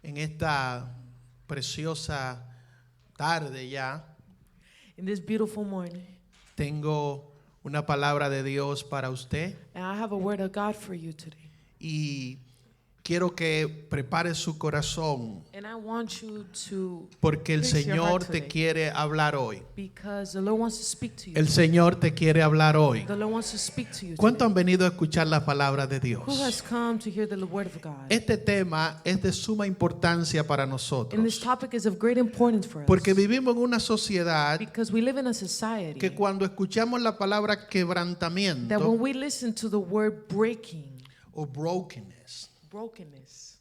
en esta preciosa tarde ya, In this beautiful morning, tengo una palabra de Dios para usted and I have a word of God for you today. y quiero que prepare su corazón And I want you to porque el fix your Señor heart te today, quiere hablar hoy. because the Lord wants to speak to you. El Señor te quiere hablar hoy. The Lord wants to speak to you ¿Cuántos today. han venido a escuchar la palabra de Who has Dios? come to hear the word of God? Este tema es de suma importancia para And this nosotros topic is of great importance for us, porque vivimos en una sociedad because we live in a society que cuando escuchamos la palabra that quebrantamiento when we listen to the word breaking, o brokenness, brokenness,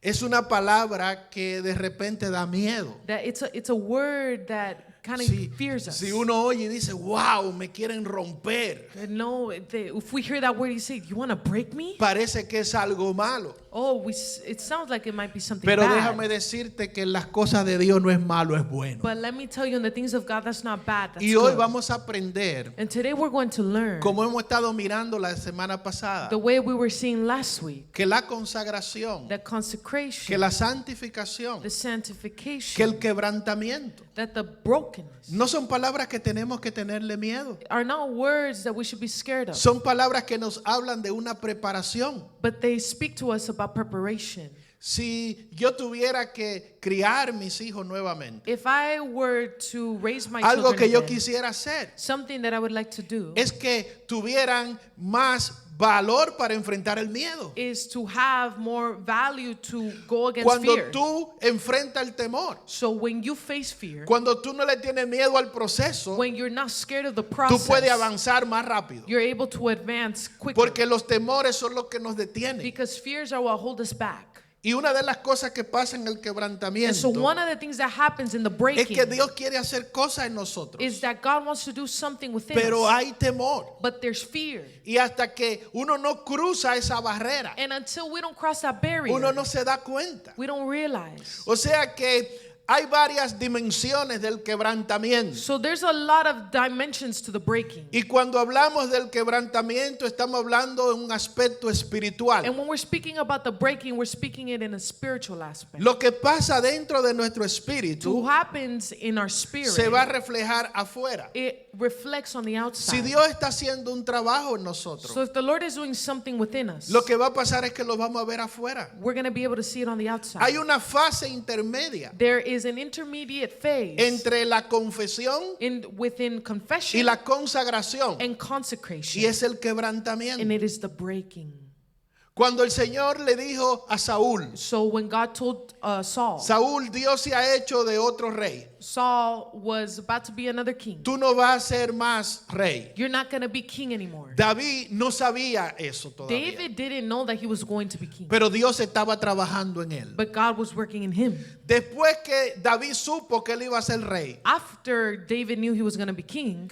es una palabra que de repente da miedo. that it's a word that kind of fears us. Si uno oye y dice, wow, me quieren romper, No, if we hear that word, you say, "You want to break me?" parece que es algo malo. Oh, it sounds like it might be something Pero bad. déjame decirte que en las cosas de Dios no es malo, es bueno. But let me tell you, in the things of God, that's not bad. That's Y hoy good. vamos a aprender, And today we're going to learn como hemos estado mirando la semana pasada, the way we were seeing last week, que la consagración, the consecration, que la santificación, the sanctification, que el quebrantamiento, that the brokenness no son palabras que tenemos que tenerle miedo. are not words that we should be scared of, Son palabras que nos hablan de una preparación. but they speak to us about preparation. Si yo tuviera que criar mis hijos nuevamente, If I were to raise my algo children que yo again, quisiera hacer something that I would like to do es que tuvieran más valor para enfrentar el miedo. is to have more value to go against Cuando fear. tú enfrentas el temor, So when you face fear, cuando tú no le tienes miedo al proceso, when you're not scared of the tú process, puedes avanzar más rápido. you're able to advance quicker, Porque los temores son los que nos detienen. because fears are what hold us back. Y una de las cosas que pasa en el And so quebrantamiento one of the things that happens in the es breaking que Dios quiere hacer cosas en nosotros, is that God wants to do something within pero us, hay temor. but there's fear. Y hasta que uno no cruza esa barrera, And until we don't cross that barrier, uno no se da cuenta. we don't realize. O sea que hay varias dimensiones del quebrantamiento. So there's a lot of dimensions to the breaking. Y cuando hablamos del quebrantamiento, estamos hablando en un aspecto espiritual. And when we're speaking about the breaking, we're speaking it in a spiritual aspect. Lo que pasa dentro de nuestro What espíritu happens in our spirit, se va a reflejar afuera. it reflects on the Si outside. Dios está haciendo un trabajo en nosotros, So if the Lord is doing something within us, lo que va a pasar es que lo vamos a ver afuera. we're going to be able to see it on the outside. Hay una fase intermedia There is an intermediate phase entre la confesión within y confession la consagración, and consecration, y es el and quebrantamiento. it is the breaking. Cuando el Señor le dijo a Saúl, So when God told Saul, Saúl, Dios se ha hecho de otro rey. Saul was about to be another king. Tú no vas a ser más rey. You're not going to be king anymore. David no sabía eso todavía, David didn't know that he was going to be king, pero Dios estaba trabajando en él. but God was working in him. Después que David supo que él iba a ser rey, After David knew he was going to be king,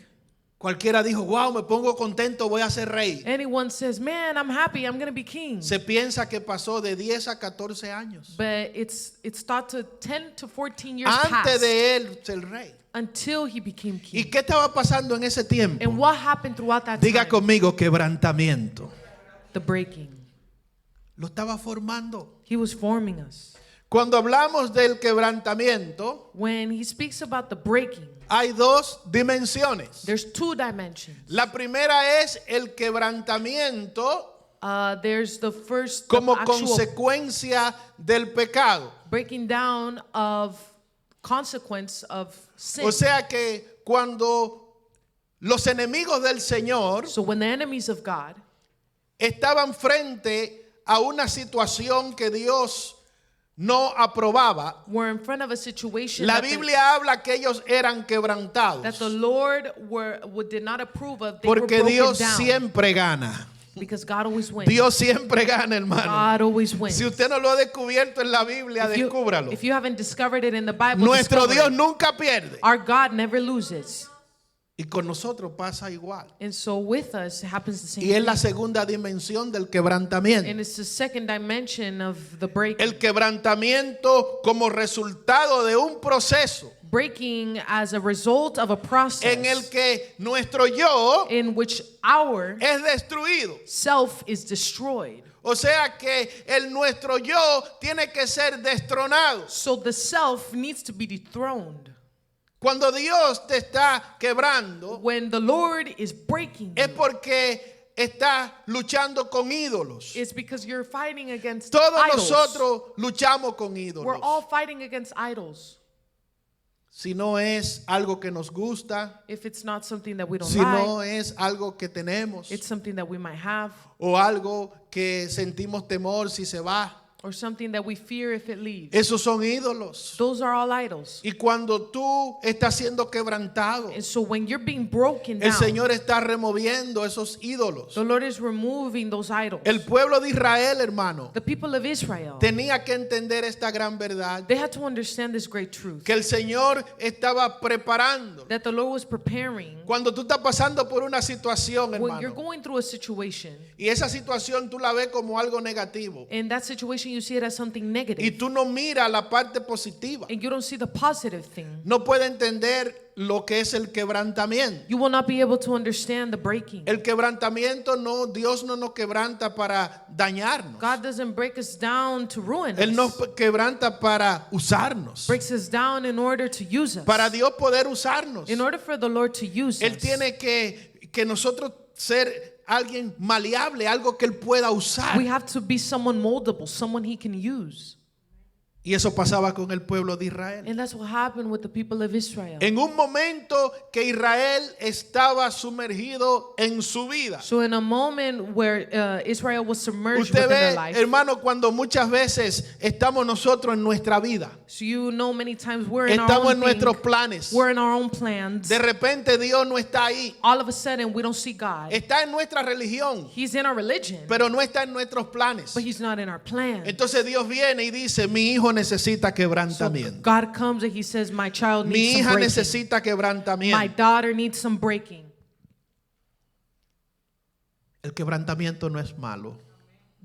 cualquiera dijo, wow, me pongo contento, voy a ser rey. anyone says, "Man, I'm happy, I'm going to be king." Se piensa que pasó de 10 a 14 años But it's thought to 10 to 14 years antes passed de él ser rey. until he became ¿Y king. qué estaba pasando en ese tiempo? And what happened throughout that Diga time? conmigo, quebrantamiento. The breaking. Lo estaba formando. He was forming us. Cuando hablamos del quebrantamiento, When he speaks about the breaking, hay dos dimensiones. there's two dimensions. La primera es el quebrantamiento There's the first, the como actual consecuencia del pecado. breaking down of consequence of sin. O sea que cuando los enemigos del Señor So when the enemies of God estaban frente a una situación que Dios no aprobaba, were in front of a situation la that, Biblia habla que ellos eran that quebrantados, the Lord did not approve of, they were porque broken Dios down. siempre gana. Because God always wins. Dios siempre gana, hermano. God always wins. Si usted no lo ha descubierto en la Biblia, descúbralo. If you haven't discovered it in the Bible, Nuestro discover Dios it. nunca pierde. Our God never loses. Y con nosotros pasa igual. And so with us, it happens the same Y es la thing. segunda dimensión del quebrantamiento. And it's the second dimension of the breaking. El quebrantamiento como resultado de un proceso Breaking as a result of a process en el que nuestro yo in which our es destruido. self is destroyed. O sea que el nuestro yo tiene que ser destronado. So the self needs to be dethroned. Cuando Dios te está quebrando, When the Lord is breaking es you, porque está luchando con ídolos. it's because you're fighting against Todos idols. nosotros luchamos con We're all ídolos. fighting against idols. Si no es algo que nos gusta, If it's not something that we don't si like, no es algo que tenemos, it's something that we might have, o algo que sentimos temor si se va, or something that we fear if it leaves. esos son ídolos. Those are all idols. Y cuando tú estás siendo quebrantado, And so when you're being broken el down, Señor está removiendo esos ídolos. the Lord is removing those idols. El pueblo de Israel, hermano, The people of Israel, tenía que entender esta gran verdad, they had to understand this great truth, que el Señor estaba preparando. that the Lord was preparing. Cuando tú estás pasando por una situación, When you're hermano, going through a situation, y esa situación tú la ves como algo negativo, in that situation you see it as something negative, y tú no miras la parte positiva, and you don't see the positive thing, no puedes entender lo que es el quebrantamiento. you will not be able to understand the breaking. El quebrantamiento no, Dios no nos quebranta para dañarnos. God doesn't break us down to ruin Él nos us. quebranta para usarnos. Breaks us down in order to use us. Para Dios poder usarnos. In order for the Lord to use Él us, tiene que nosotros ser alguien maleable, algo que Él pueda usar. we have to be someone moldable, someone He can use. Y eso pasaba con el pueblo de Israel. And that's what happened with the people of Israel. En un momento que Israel estaba sumergido en su vida. So in a moment where Israel was submerged Usted within their ve, life, hermano, cuando muchas veces estamos nosotros en nuestra vida, so you know many times we're in our estamos own en nuestros thing, planes. we're in our own plans. De repente Dios no está ahí. All of a sudden we don't see God. Está en nuestra religión, He's in our religion, pero no está en nuestros planes. but He's not in our plan. Entonces Dios viene y dice, mi hijo necesita So quebrantamiento. God comes and He says, my child Mi needs some hija breaking. necesita My quebrantamiento. daughter needs some breaking. El quebrantamiento no es malo.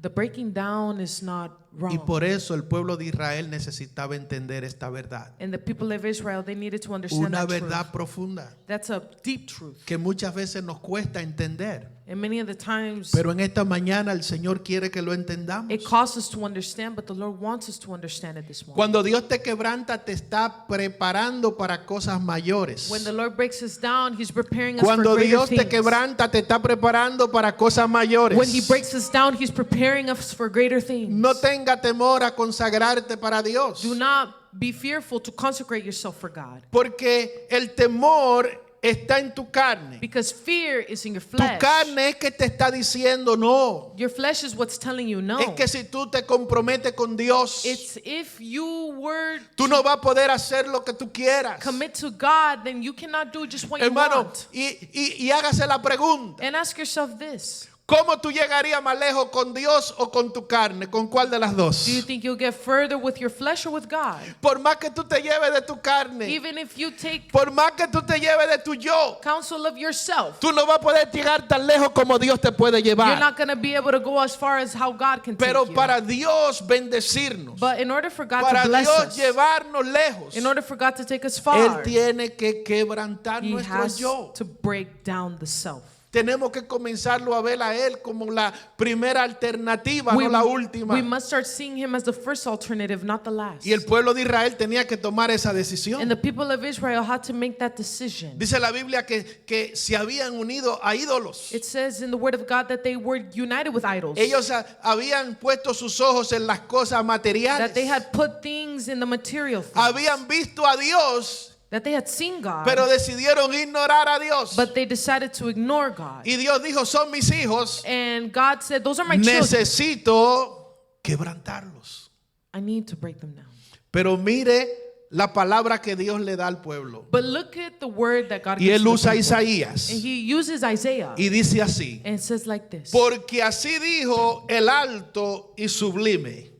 The breaking down is not Y wrong. por eso el pueblo de Israel necesitaba entender esta verdad. And the people of Israel, they needed to understand Una that verdad truth. profunda That's a deep truth. que muchas veces nos cuesta entender. And many of the times Pero en esta mañana el Señor quiere que lo entendamos. it costs us to understand, but the Lord wants us to understand it this morning. Cuando Dios te quebranta, te está preparando para cosas mayores. When the Lord breaks us down, He's preparing us Cuando for greater Dios te things. quebranta, te está preparando para cosas mayores. When He breaks us down, He's preparing us for greater things. No tenga temor a consagrarte para Dios. Do not be fearful to consecrate yourself for God, Porque el temor está en tu carne. because fear is in your Tu flesh. carne es que te está diciendo no. Your flesh is what's telling you no. Es que si tú te comprometes con Dios, It's if you were tú no vas a poder hacer lo que tú quieras. commit to God, then you cannot do just what you Hermano, want. y hágase la pregunta. And ask yourself this. ¿Cómo tú llegarías más lejos con Dios o con tu carne? ¿Con cuál de las dos? Do you think you'll get further with your flesh or with God? Por más que tú te lleves de tu carne, Even if you take por más que tú te lleves de tu yo, counsel of yourself, tú no vas a poder llegar tan lejos como Dios te puede you're llevar. not going to be able to go as far as how God can Pero take you. para Dios bendecirnos, But in order for God para to bless Dios us, llevarnos lejos, in order for God to take us Él far, tiene que quebrantar He nuestro has yo. to break down the self. Tenemos que comenzarlo a ver a Él como la primera alternativa, no la última. we must start seeing Him as the first alternative, not the last. Y el pueblo de Israel tenía que tomar esa decisión. And the people of Israel had to make that decision. Dice la Biblia que se habían unido a ídolos. It says in the Word of God that they were united with idols. Ellos habían puesto sus ojos en las cosas materiales. That they had put things in the material things. Habían visto a Dios, That they had seen God, pero decidieron ignorar a Dios. but they decided to ignore God. Y Dios dijo, son mis hijos, And God said, those are my children. necesito quebrantarlos. I need to break them down. Pero mire la palabra que Dios le da al pueblo. But look at the word that God Y gives él to the usa a people. Isaías And He uses Isaiah. y dice así: And it says like this. porque así dijo el alto y sublime,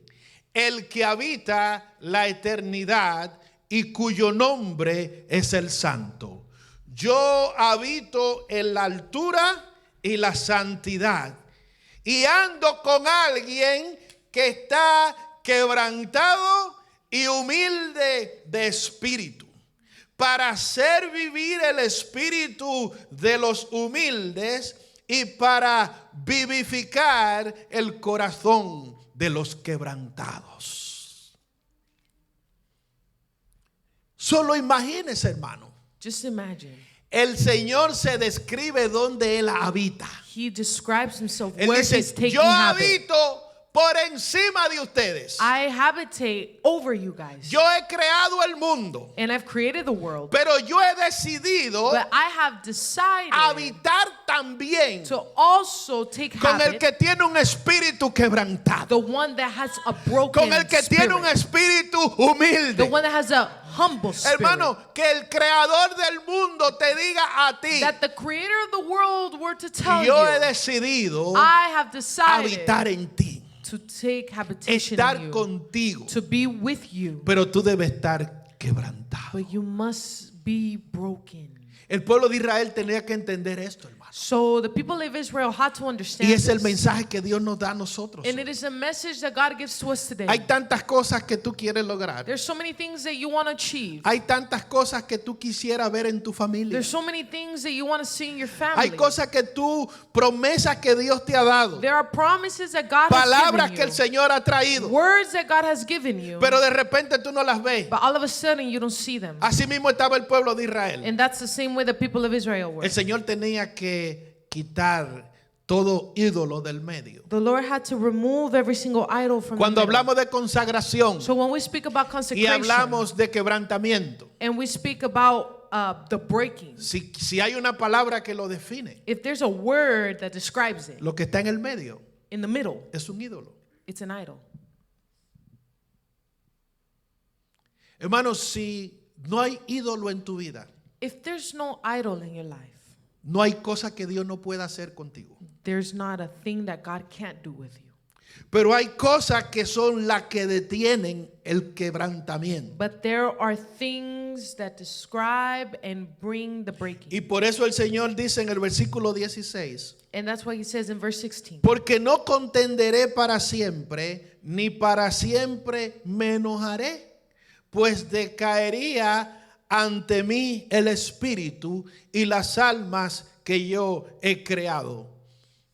el que habita la eternidad y cuyo nombre es el santo. Yo habito en la altura y la santidad, y ando con alguien que está quebrantado y humilde de espíritu, para hacer vivir el espíritu de los humildes y para vivificar el corazón de los quebrantados. Solo imagínese, hermano. Just imagine. El Señor se describe donde Él habita. He describes himself Él where dice, he's taking yo habit. habito por encima de ustedes. I habitate over you guys. Yo he creado el mundo, And I've created the world. pero yo he decidido But I have decided habitar también to also take con el habit, que tiene un espíritu quebrantado, the one that has a broken con el que tiene un spirit, espíritu the humilde. one that has a humble spirit. Hermano, que el creador del mundo te diga a ti, That the creator of the world were to tell yo he you, decidido I have decided habitar en ti, to take habitation estar in you, contigo, to be with you, pero tú debes estar quebrantado. but you must be broken. El pueblo de Israel tenía que entender esto, hermano. So the people of Israel had to understand Y es el this. mensaje que Dios nos da a nosotros. And it is a message that God gives to us today. Hay tantas cosas que tú quieres lograr. There's so many things that you want to achieve. Hay tantas cosas que tú quisieras ver en tu familia. There's so many things that you want to see in your family. Hay cosas que tú, promesas que Dios te ha dado. There are promises that God Palabras has que el given Señor ha traído. you. Words that God has given you. Pero de repente tú no las ves. But all of a sudden you don't see them. Así mismo estaba el pueblo de Israel. And that's the same way the people of Israel were. El Señor tenía que quitar todo ídolo del medio. The Lord had to remove every single idol from Cuando the middle. hablamos de consagración So when we speak about y consecration hablamos de quebrantamiento, and we speak about the breaking, si hay una palabra que lo define, if there's a word that describes it, lo que está en el medio in the middle, es un ídolo. it's an idol. Hermanos, si no hay ídolo en tu vida, If there's no idol in your life, no hay cosa que Dios no pueda hacer contigo. there's not a thing that God can't do with you. Pero hay cosas que son las que detienen el quebrantamiento. But there are things that describe and bring the breaking. Y por eso el Señor dice en el versículo 16, And that's why he says in verse 16, porque no contenderé para siempre, ni para siempre me enojaré, pues decaería ante mí el espíritu y las almas que yo he creado.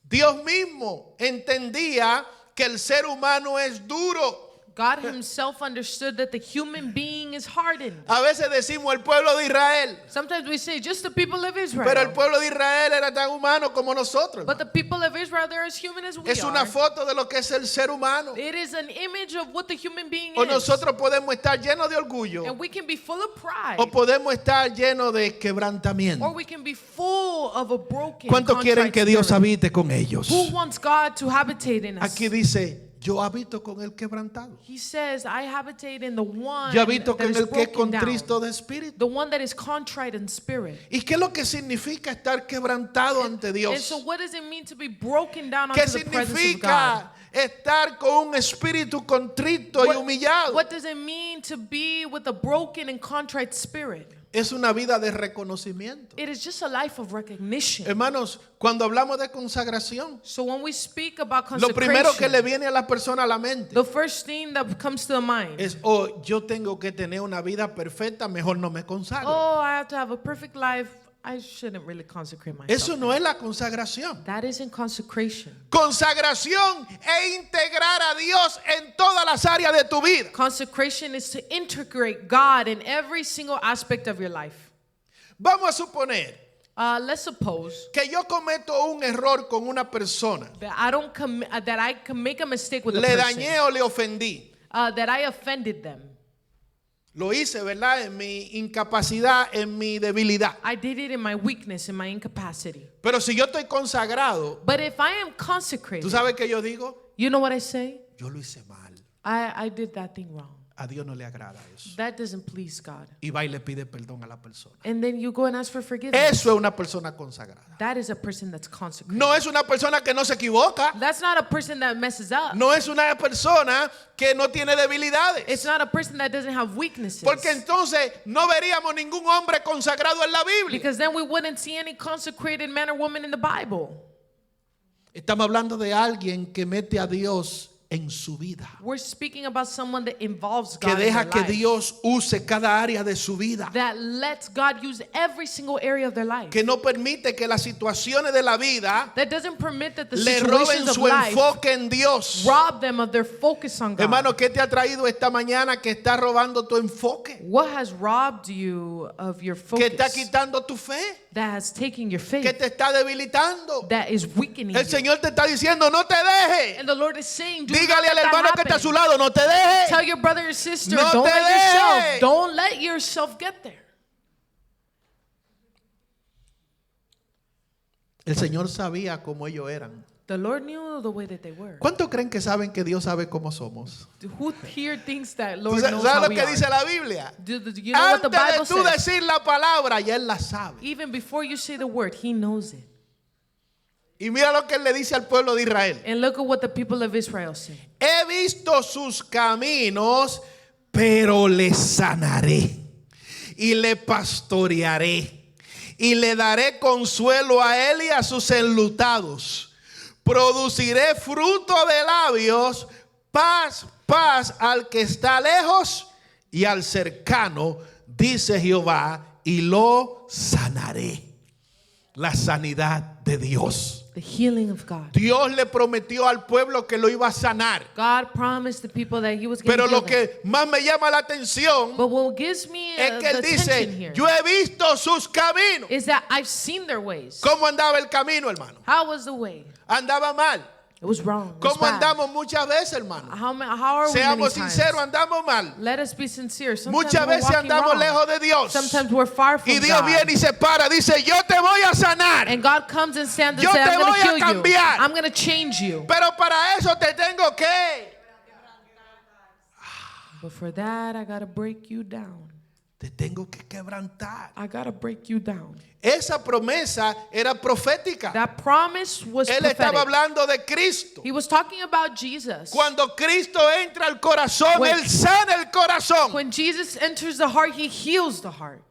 Dios mismo entendía que el ser humano es duro. God himself understood that the human being is hardened. A veces decimos el pueblo de Israel, Sometimes we say just the people of pero el Israel. pueblo de Israel era tan humano como nosotros. But the people of Israel, they're as human as we Es una are. foto de lo que es el ser humano. It is an image of what the human being O is. nosotros podemos estar llenos de orgullo, And we can be full of pride. o podemos estar llenos de quebrantamiento. Or we can be full of a broken, ¿Cuántos quieren contrite que Dios spirit. habite con ellos? Who wants God to habitate in us? Aquí dice, yo habito con el quebrantado. He says, I habitate in the one Yo habito that con is el que es broken down. contristo de espíritu. The one that is contrite in spirit. ¿Y qué es lo que significa estar quebrantado ante And Dios? so what does it mean to be broken down ¿Qué onto the presence of God? significa estar con un espíritu contrito y humillado? What does it mean to be with a broken and contrite spirit? Es una vida de reconocimiento. It is just a life of recognition. Hermanos, cuando hablamos de consagración, So when we speak about lo primero que consecration, le viene a la persona a la mente the first thing that comes to the mind, es, oh, yo tengo que tener una vida perfecta, mejor no me consagro. oh, I have to have a perfect life. I shouldn't really consecrate myself. Eso no es la consagración. That isn't consecration. Consagración es integrar a Dios en todas las áreas de tu vida. Consecration is to integrate God in every single aspect of your life. Vamos a suponer Let's suppose que yo cometo un error con una persona. that I can make a mistake with a Le person. dañé o le ofendí. That I offended them. Lo hice, ¿verdad? En mi incapacidad, en mi debilidad. I did it in my weakness, in my incapacity. Pero si yo estoy consagrado, But if I am ¿tú consecrated, sabes qué yo digo? you know what I say? Yo lo hice mal. I did that thing wrong. A Dios no le agrada eso. That doesn't please God. Y va y le pide perdón a la persona. And then you go and ask for forgiveness. Eso es una persona consagrada. That is a person that's consecrated. No es una persona que no se equivoca. That's not a person that messes up. No es una persona que no tiene debilidades. It's not a person that doesn't have weaknesses. Porque entonces no veríamos ningún hombre consagrado en la Biblia. Because then we wouldn't see any consecrated man or woman in the Bible. Estamos hablando de alguien que mete a Dios en su vida. We're speaking about someone that involves Que God in deja their que life. Dios use cada área de su vida. That lets God use every single area of their life. Que no permite que las situaciones de la vida That doesn't permit that the le roben situations of su life enfoque en Dios. rob them of their focus on God. Hermano, ¿qué te ha traído esta mañana que está robando tu enfoque? What has robbed you of your Que está focus? quitando tu fe, That has taken your que faith. te está debilitando. That is weakening El you. Señor te está diciendo, no te dejes. And the Lord is saying, do Dígale not al let that hermano que está a happen. su lado, no te dejes. Tell your brother or sister, No don't te let dejes. don't let yourself get there. El Señor sabía cómo ellos eran. The Lord knew the way that they were. ¿Cuántos creen que saben que Dios sabe cómo somos? Who here thinks that ¿Tú Lord knows ¿Sabes how lo we que are? dice la Biblia? Do you know what the Antes Bible de tú says? decir la palabra, ya Él la sabe. Even before you say the word, He knows it. Y mira lo que Él le dice al pueblo de Israel. And look at what the people of Israel say. He visto sus caminos, pero le sanaré y le pastorearé y le daré consuelo a él y a sus enlutados. Produciré fruto de labios, paz, paz al que está lejos y al cercano, dice Jehová, y lo sanaré. La sanidad de Dios. The healing of God. Dios le prometió al pueblo que lo iba a sanar. God promised the people that He was going to Pero heal lo them. que más me llama la atención But what gives me es que the él attention dice, here yo he visto sus caminos. is that I've seen their ways. ¿Cómo andaba el camino, hermano? How was the way? Andaba mal. It was wrong. It was ¿Cómo bad. andamos muchas veces, hermano? How are we many Seamos times? sinceros, andamos mal. Let us be sincere. Sometimes Muchas we're veces walking andamos wrong. lejos de Dios. Sometimes we're far from Y Dios God. viene y se para, dice, yo te voy a sanar. And God comes and stands and Yo says, te I'm going voy to a heal you. cambiar. I'm going to change you. Pero para eso te tengo que. But for that, I got to break you down. Te tengo que quebrantar. I got to break you down. Esa promesa era profética. That promise was Él estaba prophetic. hablando de Cristo. He was talking about Jesus. Cuando Cristo entra al corazón, When- Él sana el corazón. When Jesus enters the heart, He heals the heart.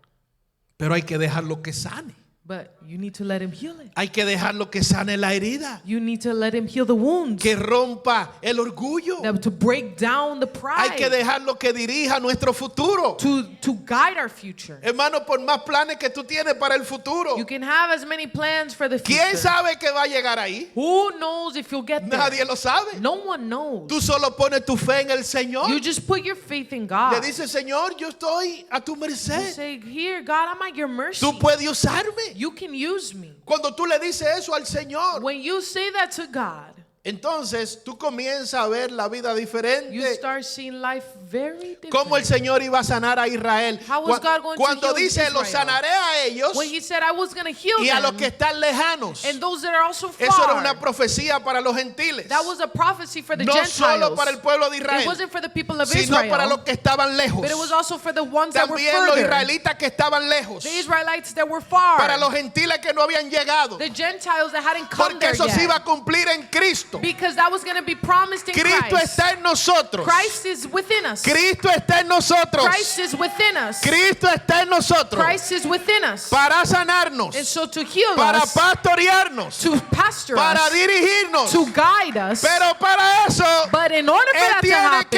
Pero hay que dejarlo que sane. But you need to let Him heal it. Hay que dejarlo que sane la herida. You need to let Him heal the wounds. Que rompa el orgullo. To break down the Hay que pride. dejarlo que dirija nuestro futuro. To guide our future. Hermano, por más planes que tú tienes para el futuro, You can have as many plans for the future. ¿quién sabe que va a llegar ahí? Who knows if you'll get there? Nadie lo sabe. No one knows. Tú solo pones tu fe en el Señor. You just put your faith in Le God. dices, Señor, yo estoy a tu You merced. say, here, God, I'm at your mercy. Tú puedes usarme. You can use me. Cuando tú le dices eso al Señor, When you say that to God, entonces tú comienzas a ver la vida you diferente. start seeing life very different. Cómo el Señor iba a sanar a Israel. How was God going to Cuando heal dice, los Israel? sanaré a ellos When He said, I was going to heal y a los them, que están lejanos. and those that are also far. Eso era una profecía para los gentiles. That was a prophecy for the No Gentiles. solo para el pueblo de It Israel, wasn't for the people of sino Israel, para los que estaban lejos. but it was also for the ones that were También los further. israelitas que estaban lejos. The Israelites that were far. Para los gentiles que no habían llegado. The Gentiles that hadn't come Porque there eso se yet. iba a cumplir en Cristo. Because that was going to be promised in Cristo Christ. está en nosotros. Christ is within us. Cristo está en nosotros. Christ is within us. Cristo está en nosotros. Christ is within us. Para sanarnos. And so to heal Para us, pastorearnos. to pastor Para us, dirigirnos. to guide us. Pero para eso, But in order for Él that to tiene happen,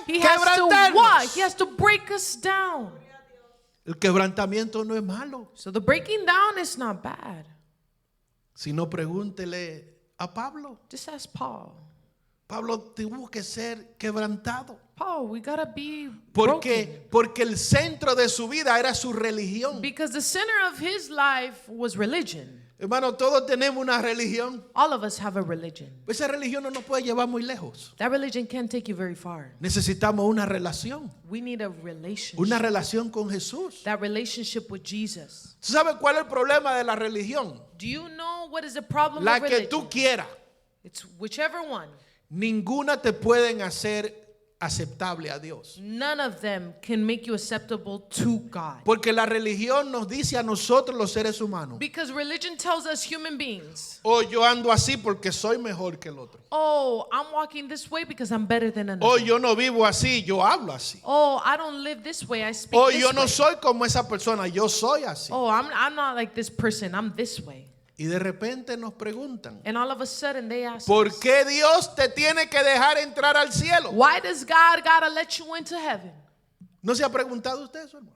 que He has to quebrantarnos. what? He has to break us down. el quebrantamiento no es malo. So the breaking down is not bad. Si no, pregúntele a Pablo. Just ask Paul. Pablo tuvo que ser quebrantado. Paul, we gotta be ¿Por broken. qué? Porque el centro de su vida era su religión. Because the center of his life was religion. Hermano, todos tenemos una religión. All of us have a religion. Esa religión no nos puede llevar muy lejos. That religion can't take you very far. Necesitamos una relación. We need a relationship. Una relación con Jesús. That relationship with Jesus. ¿Tú sabes cuál es el problema de la religión? Do you know what is the problem La of que religion? tú quieras. It's whichever one. Ninguna te pueden hacer aceptable a Dios. None of them can make you acceptable to God. Porque la religión nos dice a nosotros los seres humanos: Because religion tells us human beings, oh, yo ando así porque soy mejor que el otro. oh, I'm walking this way because I'm better than another. Oh, yo no vivo así, yo hablo así. Oh, I don't live this way, I speak Oh, this yo no way. soy como esa persona, yo soy así. Oh, I'm not like this person, I'm this way. Y de repente nos preguntan, And all of a sudden they ask ¿por us, qué Dios te tiene que dejar entrar al cielo? why does God gotta let you into heaven? ¿No se ha preguntado usted eso, hermano?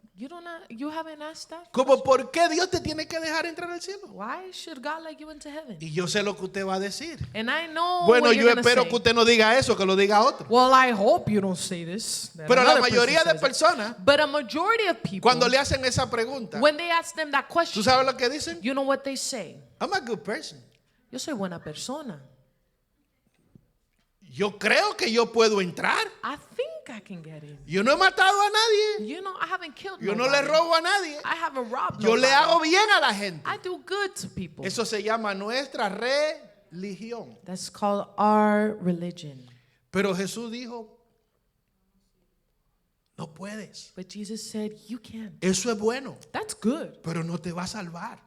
You haven't asked that? ¿Cómo por qué Dios te tiene que dejar entrar al cielo? Why should God let you into heaven? Y yo sé lo que usted va a decir. And I know Bueno, what yo you're gonna espero say. que usted no diga eso, que lo diga otro. Well, I hope you don't say this. that Pero la another person mayoría de says it. personas, But a majority of people, cuando le hacen esa pregunta, when they ask them that ¿tú question, sabes lo que dicen? you know what they say? I'm a good person. Yo soy buena persona. Yo creo que yo puedo entrar. I think I can get in. Yo no he matado a nadie. You know, I haven't killed Yo no nobody. le robo a nadie. I haven't robbed Yo le nobody. hago bien a la gente. I do good to people. Eso se llama nuestra religión. That's called our religion. Pero Jesús dijo, no puedes. But Jesus said, you can. Eso es bueno, That's good, pero no te va a salvar.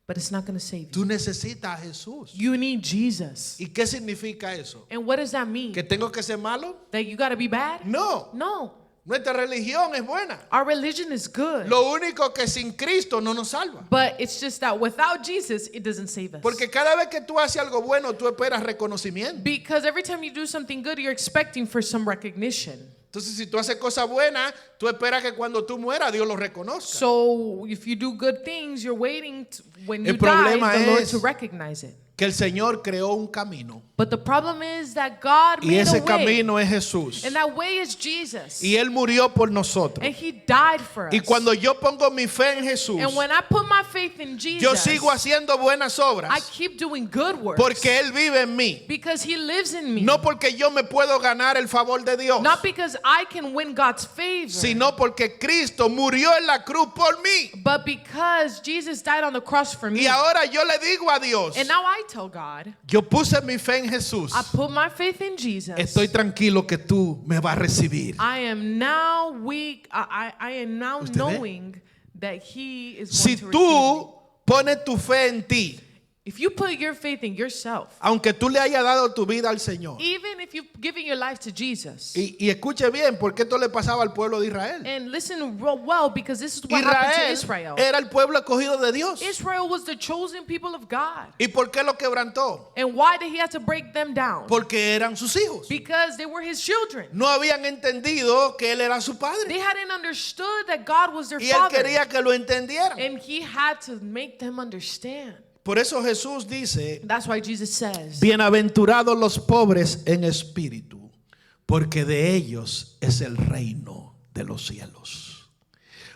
but it's not going to save you. Tú necesitas a Jesús. You need Jesus. ¿Y qué significa eso? And what does that mean? ¿Que tengo que ser malo? That you got to be bad? No, No. nuestra religión es buena. Our religion is good. Lo único que sin Cristo no nos salva. But it's just that without Jesus, it doesn't save us. Porque cada vez que tú haces algo bueno, tú esperas reconocimiento. Because every time you do something good, you're expecting for some recognition. Entonces, si tú haces cosas buenas, tú esperas que cuando tú mueras, Dios lo reconozca. So if you do good things, you're waiting when you El die, problema the Lord es- to recognize it. Que el Señor creó un camino. But the problem is that God Y made ese a way. camino es Jesús. And that way is Jesus. Y Él murió por nosotros. And he died for us. Y cuando yo pongo mi fe en Jesús, And when I put my faith in Jesus, yo sigo haciendo buenas I obras keep doing good works. porque Él vive en mí. Because he lives in me. No porque yo me puedo ganar el favor de Dios, Not because I can win God's favor. sino porque Cristo murió en la cruz por mí. But because Jesus died on the cross for me. Y ahora yo le digo a Dios, And now I tell God, yo puse mi fe en Jesús. I put my faith in Jesus. Estoy tranquilo que tú me vas a recibir. I am now weak. I am now ¿Usted ve? knowing that he is Si going to receive me. tú pones tu fe en ti, If you put your faith in yourself, aunque tú le hayas dado tu vida al Señor. even if you've given your life to Jesus, Y escuche bien, porque esto le pasaba al pueblo de Israel. and listen real well, because this is what happened to Israel Israel. era el pueblo escogido de Dios. Israel was the chosen people of God. ¿Y por qué lo quebrantó? And why did he have to break them down? Porque eran sus hijos. Because they were his children. No habían entendido que él era su padre. They hadn't understood that God was their Y él father. quería que lo entendieran. And he had to make them understand. Por eso Jesús dice, That's why Jesus says, bienaventurados los pobres en espíritu, porque de ellos es el reino de los cielos.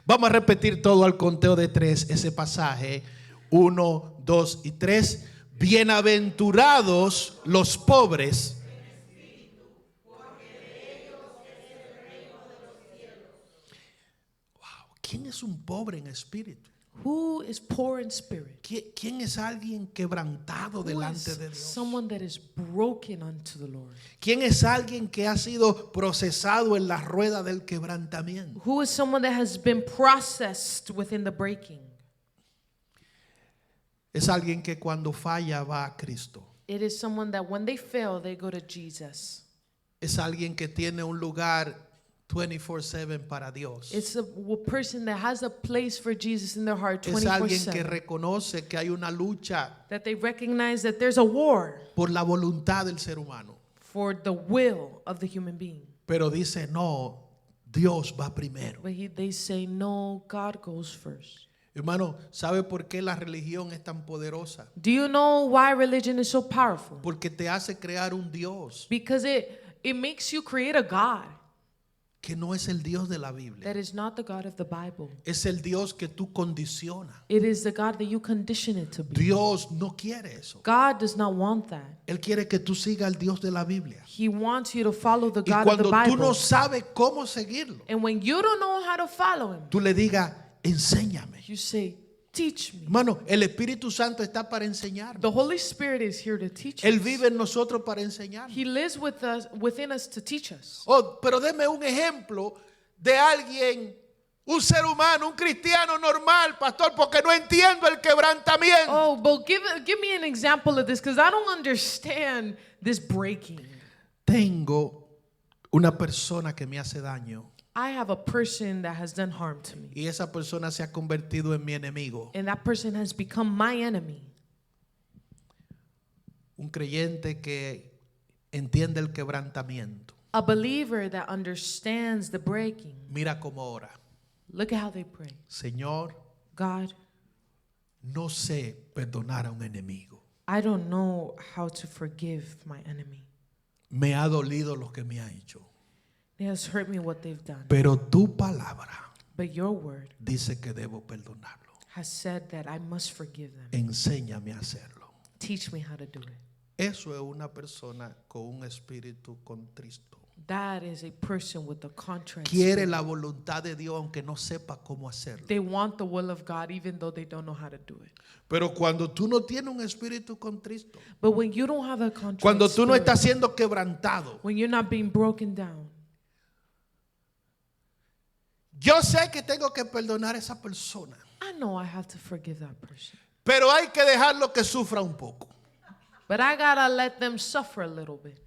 Vamos a repetir todo al conteo de 3 ese pasaje. 1, 2 y 3. Bienaventurados los pobres. Wow, ¿quién es un pobre en espíritu? who is poor in spirit? ¿Quién es alguien quebrantado Who delante is de Dios? someone that is broken unto the Lord? ¿Quién es alguien que ha sido procesado en la rueda del quebrantamiento? Who is someone that has been processed within the breaking? Es alguien que cuando falla va a Cristo. It is someone that when they fail, they go to Jesus. Es alguien que tiene un lugar 24/7 para Dios. It's a person that has a place for Jesus in their heart Es alguien que 24/7. reconoce que hay una lucha That they recognize that there's a war por la voluntad del ser humano. for the will of the human being. Pero dice, no, Dios va primero. But they say, no, God goes first. Hermano, ¿sabe por qué la religión es tan poderosa? Do you know why religion is so powerful? Porque te hace crear un Dios Because it makes you create a God que no es el Dios de la Biblia. that is not the God of the Bible. Es el Dios que tú condicionas. It is the God that you condition it to be. Dios no quiere eso. God does not want that. Él quiere que tú sigas al Dios de la Biblia. He wants you to follow the Y God of the cuando tú Bible. no sabes cómo seguirlo, And when you don't know how to follow him, tú le digas, enséñame. you say, teach me. Hermano, el Espíritu Santo está para enseñarnos. The Holy Spirit is here to teach Él us. vive en nosotros para enseñarnos. He lives within us to teach us. Oh, pero deme un ejemplo de alguien, un ser humano, un cristiano normal, pastor, porque no entiendo el quebrantamiento. Oh, but give me an example of this, because I don't understand this breaking. Tengo una persona que me hace daño I have a person that has done harm to me, y esa persona se ha convertido en mi enemigo. and that person has become my enemy. Un creyente que entiende el quebrantamiento. A believer that understands the breaking. Mira cómo ora. Look at how they pray. Señor, God, no sé perdonar a un enemigo. I don't know how to forgive my enemy. Me ha dolido lo que me ha hecho. It has hurt me what they've done. Pero tu palabra But your word dice que debo perdonarlo. has said that I must forgive them. Enséñame a hacerlo. Teach me how to do it. Eso es una persona con un espíritu contristo. That is a person with a contrite Quiere spirit. la voluntad de Dios aunque no sepa cómo hacerlo. They want the will of God even though they don't know how to do it. Pero cuando tú no tienes un espíritu contristo, But when you don't have a contrite cuando tú no spirit, estás siendo quebrantado, when you're not being broken down, yo sé que tengo que perdonar a esa persona, I know I have to forgive that person. pero hay que dejarlo que sufra un poco. But I gotta let them suffer a little bit.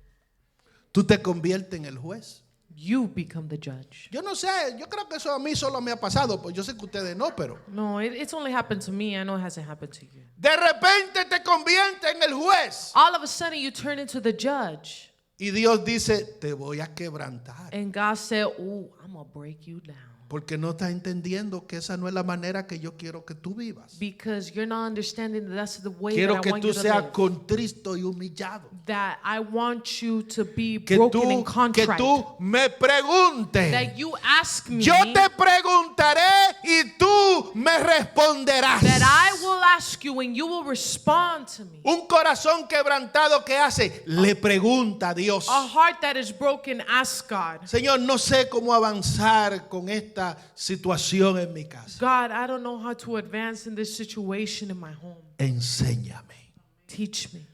Tú te conviertes en el juez. You become the judge. Yo no sé, yo creo que eso a mí solo me ha pasado, pues yo sé que ustedes no, pero No, it's only happened to me. I know it hasn't happened to you. de repente te conviertes en el juez. All of a sudden, you turn into the judge. Y Dios dice, te voy a quebrantar. And God said, "Oh, I'm going to break you down." Porque no estás entendiendo que esa no es la manera que yo quiero que tú vivas. Because you're not understanding that that's the way Quiero that I que want tú you to seas live. contristo y humillado. That I want you to be Que broken and que contrite. tú me preguntes. That you ask me. Yo te preguntaré y tú me responderás. That I will ask you and you will respond to me. Un corazón quebrantado que hace, le pregunta a Dios. A heart that is broken, ask God. Señor, no sé cómo avanzar con esta situación en mi casa. God, I don't know how to advance in this situation in my home. Enséñame. Teach me.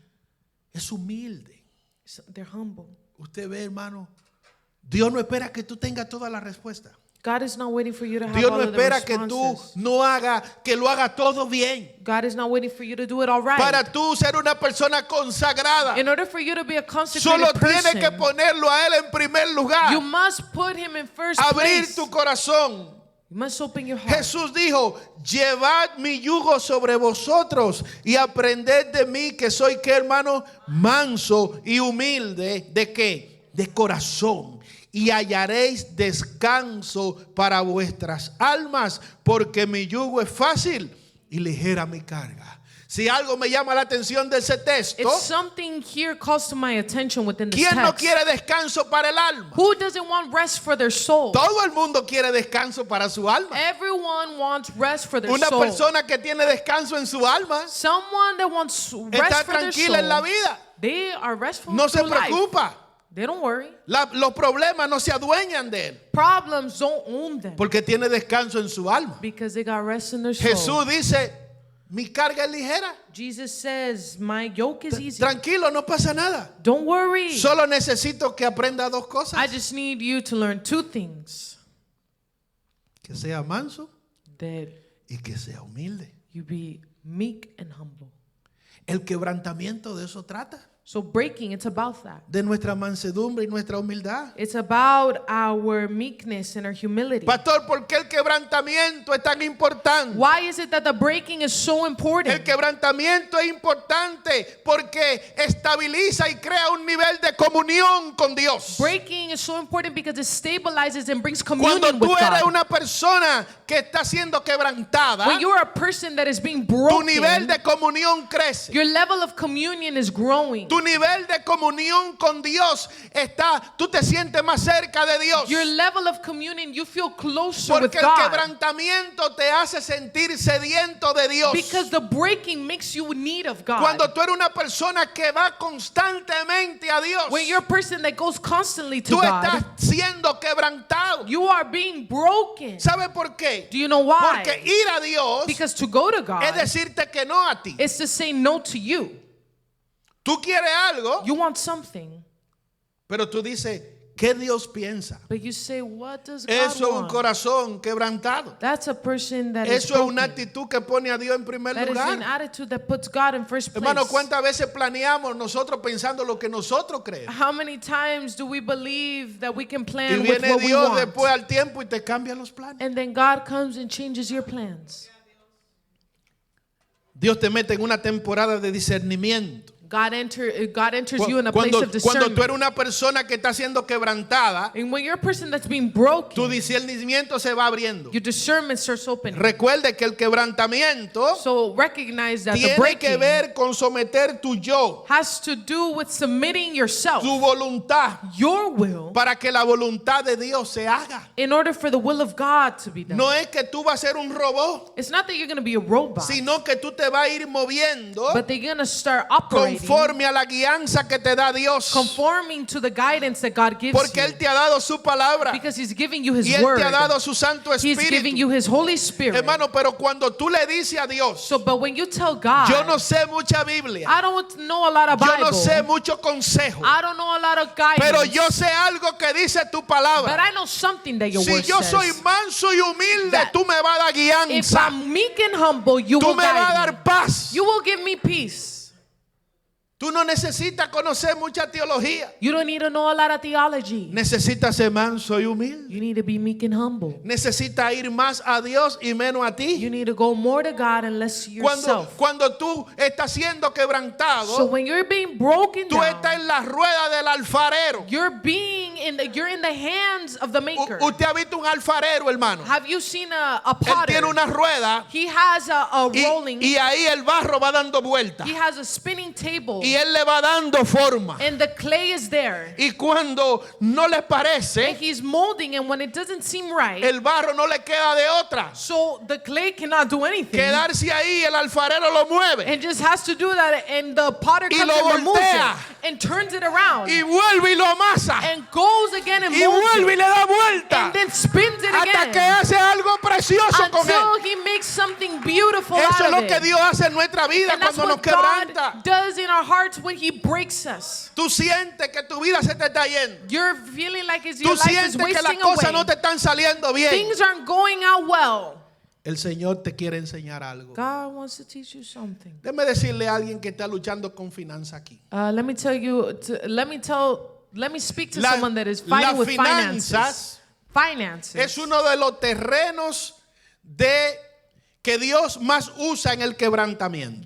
Es humilde. So they're humble. Usted ve, hermano, Dios no espera que tú tengas toda la respuesta. God is not waiting for you to have Dios all no of the espera que tú responses. que lo haga todo bien. God is not waiting for you to do it all right. Para tú ser una persona consagrada, In order for you to be a consecrated solo person, tienes que ponerlo a Él en primer lugar. you must put him in first Abrir place. tu corazón. You must open your heart. Jesús dijo, llevad mi yugo sobre vosotros y aprended de mí que soy, ¿qué, hermano? Manso y humilde. ¿De qué? De corazón. Y hallaréis descanso para vuestras almas, porque mi yugo es fácil y ligera mi carga. Si algo me llama la atención de ese texto, If something here calls to my attention within this ¿quién no text, quiere descanso para el alma? who doesn't want rest for their soul? Todo el mundo quiere descanso para su alma. Everyone wants rest for their Una soul. persona que tiene descanso en su alma Someone that wants rest está for their tranquila en la soul, vida. they are restful No se through life. preocupa. They don't worry. Los problemas no se adueñan de él Problems don't own them porque tiene descanso en su alma. because they got rest in their soul. Jesús dice, mi carga es ligera. Jesus says, my yoke is easy. Tranquilo, no pasa nada. Don't worry. Solo necesito que aprenda dos I cosas. just need you to learn two things. Que sea manso That y que sea humilde. you be meek and humble. El quebrantamiento de eso trata. So breaking, it's about that. De nuestra mansedumbre y nuestra humildad. It's about our meekness and our humility. Pastor, ¿por qué el quebrantamiento es tan importante? Why is it that the breaking is so important? El quebrantamiento es importante porque estabiliza y crea un nivel de comunión con Dios. Breaking is so important because it stabilizes and brings Cuando communion with tú eres God. una persona que está siendo quebrantada, When you're a person that is being tu nivel broken, de comunión crece. your level of communion is growing. Tu nivel de comunión con Dios tú te sientes más cerca de Dios. Your level of communion, you feel closer with Porque el God. quebrantamiento te hace sentir sediento de Dios. Because the breaking makes you in need of God. Cuando tú eres una persona que va constantemente a Dios, When you're a person that goes constantly to tú estás God, siendo quebrantado. you are being broken. ¿Sabe por qué? Do you know why? Porque ir a Dios Because to go to es God decirte que no a ti. is to say no to you. Tú quieres algo, You want something, pero tú dices, ¿qué Dios piensa? but you say, what does God Eso es un want? corazón quebrantado. That's a person that is Eso es una broken. actitud que pone a Dios en primer That is an lugar. attitude that puts God in first place. Hermano, ¿cuántas veces planeamos nosotros pensando lo que nosotros creemos? How many times do we believe that we can Y plan with viene what we Dios want? después al tiempo y te cambia los planes. And then God comes and changes your plans. Dios te mete en una temporada de discernimiento. God enters you in a place Cuando of discernment. tú eres una persona que está siendo quebrantada, And when you're a person that's being tu broken, discernimiento se va abriendo. your discernment starts opening. Recuerde que el quebrantamiento So recognize that the tiene que breaking ver con someter tu yo, has to do with submitting yourself, tu voluntad, your will, para que la voluntad de Dios se haga. in order for the will of God to be done. No es que tú vas a ser un robot, It's not that you're going to be a robot, sino que tú te vas a ir moviendo but they're going to start operating conforme a la guianza que te da Dios. conforming to the guidance that God gives Porque you. Él te ha dado su palabra Because He's giving you His y Él word. te ha dado su Santo He's giving Espíritu. you His Holy Spirit. Hermano, pero cuando tú le dices a Dios, So, but when you tell God, yo no sé mucha Biblia, I don't know a lot of yo Bible, no sé mucho consejo, I don't know a lot of guidance, pero yo sé algo que dice tu but palabra. I know something that your Si word yo says. soy manso y humilde, That tú me vas a dar If guianza, I'm meek and humble, you tú will me vas a guide me. dar paz. You will give me peace. Tú no necesitas conocer mucha teología, You don't need to know a lot of theology. necesitas ser manso y humilde. You need to be meek and humble. Necesitas ir más a Dios y menos a ti. You need to go more to God and less to yourself. Cuando tú estás siendo So quebrantado, when you're being broken tú estás down, en la rueda del alfarero. you're in the hands of the maker. Usted ha visto un alfarero, hermano. Have you seen a Él tiene potter? una rueda He has a rolling. y ahí el barro va dando vueltas. He has a spinning table. Y él le va dando forma. And the clay is there. Y cuando no le And parece, he's molding, and when it doesn't seem right, el barro no le queda de otra. so the clay cannot do anything. Quedarse ahí, el alfarero lo mueve. And just has to do that, and the potter Y comes lo and removes voltea. it and turns it around Y vuelve y lo amasa. and goes again and Y molds vuelve y it le da vuelta. and then spins it Hasta que again hace algo precioso con él. until he makes something beautiful Eso es out lo of que it. Dios hace en nuestra vida And that's cuando nos what God quebranta. does in our hearts when He breaks us. Tú sientes que tu vida se te está yendo. You're feeling like your Tú life is sientes que las wasting cosas away. no te están saliendo bien. Things aren't going out well. El Señor te quiere enseñar algo. God wants to teach you something. Déjeme decirle a alguien que está luchando con finanzas aquí. Let me tell you. Let me speak to La- someone that is las fighting with finanzas finances. Finances. Es uno de los terrenos que Dios más usa en el quebrantamiento.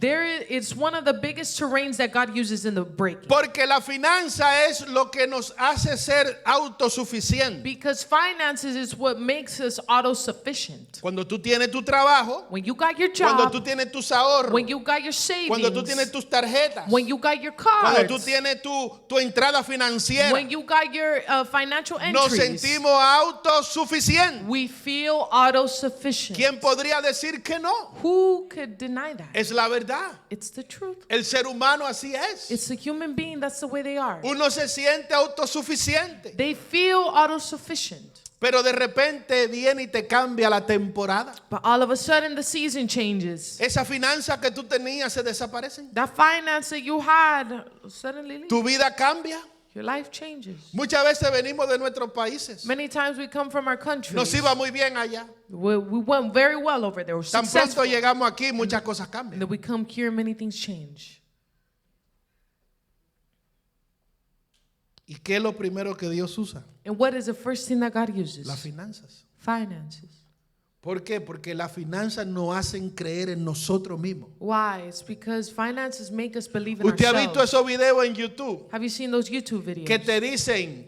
It's one of the biggest terrains that God uses in the breaking. Porque la finanza es lo que nos hace ser autosuficientes. Because finances is what makes us autosufficient. Cuando tú tienes tu trabajo, When you got your cuando job, tú tienes tus ahorros, when you got your savings, cuando tú tienes tus tarjetas, when you got your cuando tú cards, tienes tu entrada financiera, when you got your financial nos entries, sentimos autosuficientes. we feel autosufficient. ¿Quién podría decir que no? Who could deny that? Es la verdad. It's the truth. El ser humano así es. It's a human being. That's the way they are. Uno se siente autosuficiente, They feel autosufficient. pero de repente viene y te cambia la temporada. But all of a sudden, the season changes. Esa finanza que tú tenías se desaparecen. That finance that you had suddenly leaves. Tu vida cambia. Your life changes. Muchas veces venimos de nuestros países. Many times we come from our countries. Nos iba muy bien allá. We went very well over there. We're Tan pronto successful. llegamos aquí, muchas cosas And cambian. then we come here, many things change. ¿Y qué es lo primero que Dios usa? And what is the first thing that God uses? Las finanzas. Finances. ¿Por qué? Porque las finanzas nos hacen creer en nosotros mismos. Why? It's because finances make us believe in Usted ha visto ourselves. esos videos en YouTube Have you seen those YouTube videos que te dicen,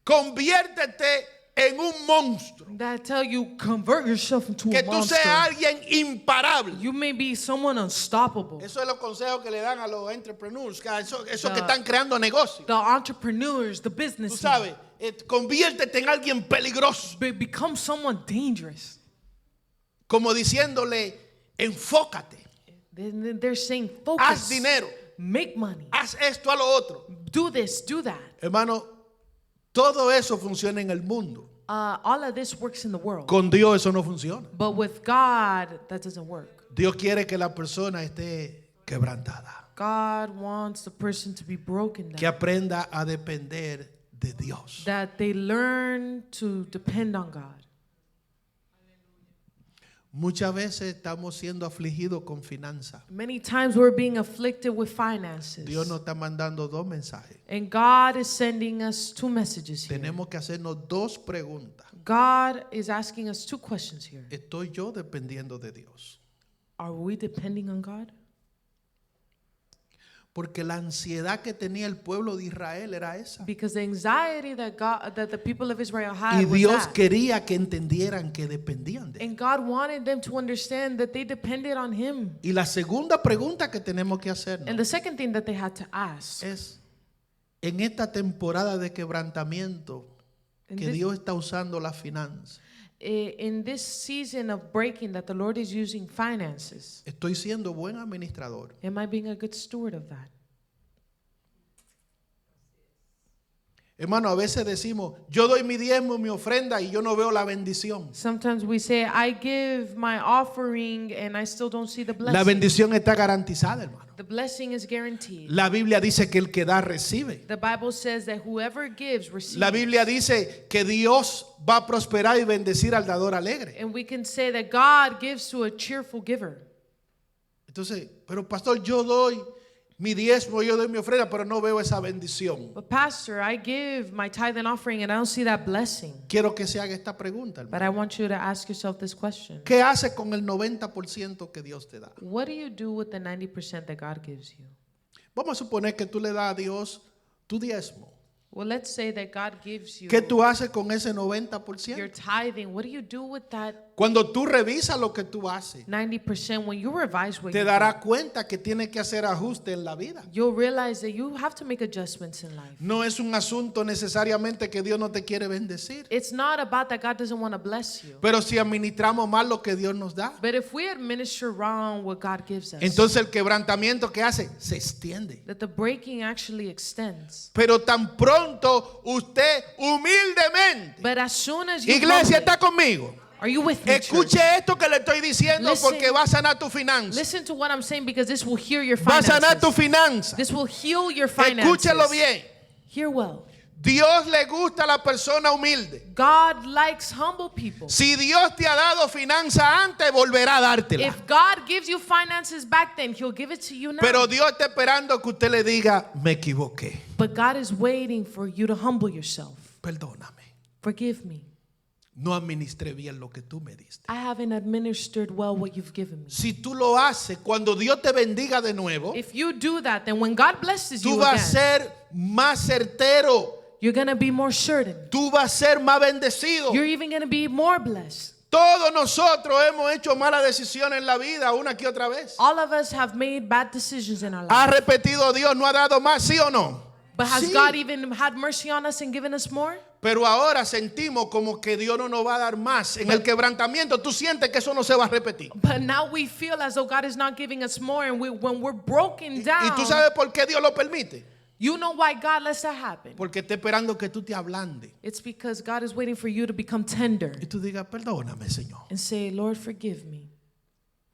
conviértete en un monstruo, that tell you convert yourself into que a tú monster? seas alguien imparable. You may be someone unstoppable. Eso es los consejos que le dan a los entrepreneurs, esos que están creando negocios. The entrepreneurs, the Tú businessmen, sabes, conviértete en alguien peligroso, become someone dangerous. como diciéndole, enfócate, Then they're saying, haz focus, dinero, make money, haz esto a lo otro. do this, do that. Hermano, todo eso funciona en el mundo. All of this works in the world. Con Dios eso no funciona. But with God, that doesn't work. Dios quiere que la persona esté quebrantada, God wants the person to be broken que down. aprenda a depender de Dios. That they learn to depend on God. Muchas veces estamos siendo afligidos con finanzas. Many times we're being afflicted with finances. Dios nos está mandando dos mensajes. And God is sending us two messages here. Tenemos que hacernos dos preguntas. God is asking us two questions here. ¿Estoy yo dependiendo de Dios? Are we depending on God? Porque la ansiedad que tenía el pueblo de Israel era esa. Because the anxiety that the people of Israel had Y was Dios that. quería que entendieran que dependían de él. And God wanted them to understand that they depended on Him. Y la segunda pregunta que tenemos que And hacernos the second thing that they had to ask, es, en esta temporada de quebrantamiento in que this, Dios está usando las finanzas, in this season of breaking that the Lord is using finances, ¿estoy siendo buen administrador? am I being a good steward of that? Hermano, a veces decimos, yo doy mi diezmo y mi ofrenda y yo no veo la bendición. Sometimes we say, I give my offering and I still don't see the blessing. La bendición está garantizada, hermano. The blessing is guaranteed. La Biblia dice que el que da recibe. The Bible says that whoever gives receives. La Biblia dice que Dios va a prosperar y bendecir al dador alegre. And we can say that God gives to a cheerful giver. Entonces, pero pastor, yo doy mi diezmo, yo doy mi ofrenda, pero no veo esa bendición. But pastor, I give my tithe and offering and I don't see that blessing. Quiero que se haga esta pregunta, hermano. But I want you to ask yourself this question. ¿Qué haces con el 90% que Dios te da? What do you do with the 90% that God gives you? Vamos a suponer que tú le das a Dios tu diezmo. Well, let's say that God gives you ¿Qué tú haces con ese your 90%? tithing. What do you do with that Cuando tú revisas lo que tú haces, 90% when you revise what te you darás do? cuenta que tienes que hacer ajustes en la vida. You'll realize that you have to make adjustments in life. No es un asunto necesariamente que Dios no te quiere bendecir. It's not about that God doesn't want to bless you. Pero si administramos mal lo que Dios nos da, But if we administer wrong what God gives us, entonces el quebrantamiento que hace se extiende. that the breaking actually extends. Pero tan pronto usted humildemente, But as soon as you iglesia, humbly- está conmigo. are you with me, Escuche church? esto que le estoy diciendo Listen. porque va a sanar tu finanza. Listen to what I'm saying because this will heal your Va a sanar tu finances. finanza. This will heal your finances. Escúchelo bien. Hear well. Dios le gusta a la persona humilde. God likes humble people. Si Dios te ha dado finanza antes, volverá a dártela. If God gives you finances back then, He'll give it to you now. Pero Dios está esperando que usted le diga, me equivoqué. But God is waiting for you to humble yourself. Perdóname. Forgive me. No administré bien lo que tú me diste. I haven't administered well what you've given me. Si tú lo haces, cuando Dios te bendiga de nuevo, If you do that, then when God blesses tú you vas a again, ser más certero. you're going to be more certain. Tú vas a ser más bendecido. You're even going to be more blessed. Todos nosotros hemos hecho malas decisiones en la vida una que otra vez. All of us have made bad decisions in our ¿Ha life. repetido Dios, no ha dado más, sí o no? But has Sí. God even had mercy on us and given us more? Pero ahora sentimos como que Dios no nos va a dar más. En el quebrantamiento tú sientes que eso no se va a repetir. But now we feel as though God is not giving us more, and when we're broken ¿Y down, tú sabes por qué Dios lo permite? you know why God lets that happen. Porque está esperando que tú te ablandes. It's because God is waiting for you to become tender Y tú digas, perdóname, Señor. and say, Lord, forgive me.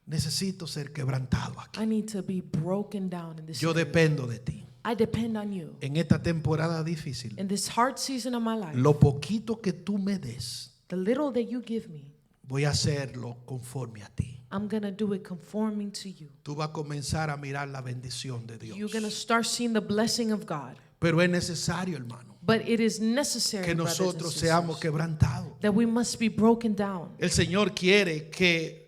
Necesito ser quebrantado aquí. I need to be broken down in this Yo area. dependo de ti. I depend on you. En esta temporada difícil, In this hard season of my life, lo poquito que tú me des, the little that you give me, voy a hacerlo conforme a ti. I'm going to do it conforming to you. Tú vas a comenzar a mirar la bendición de Dios. You're going to start seeing the blessing of God. Pero es necesario, hermano, But it is necessary, que brothers and nosotros sisters, seamos quebrantados. that we must be broken down. El Señor quiere que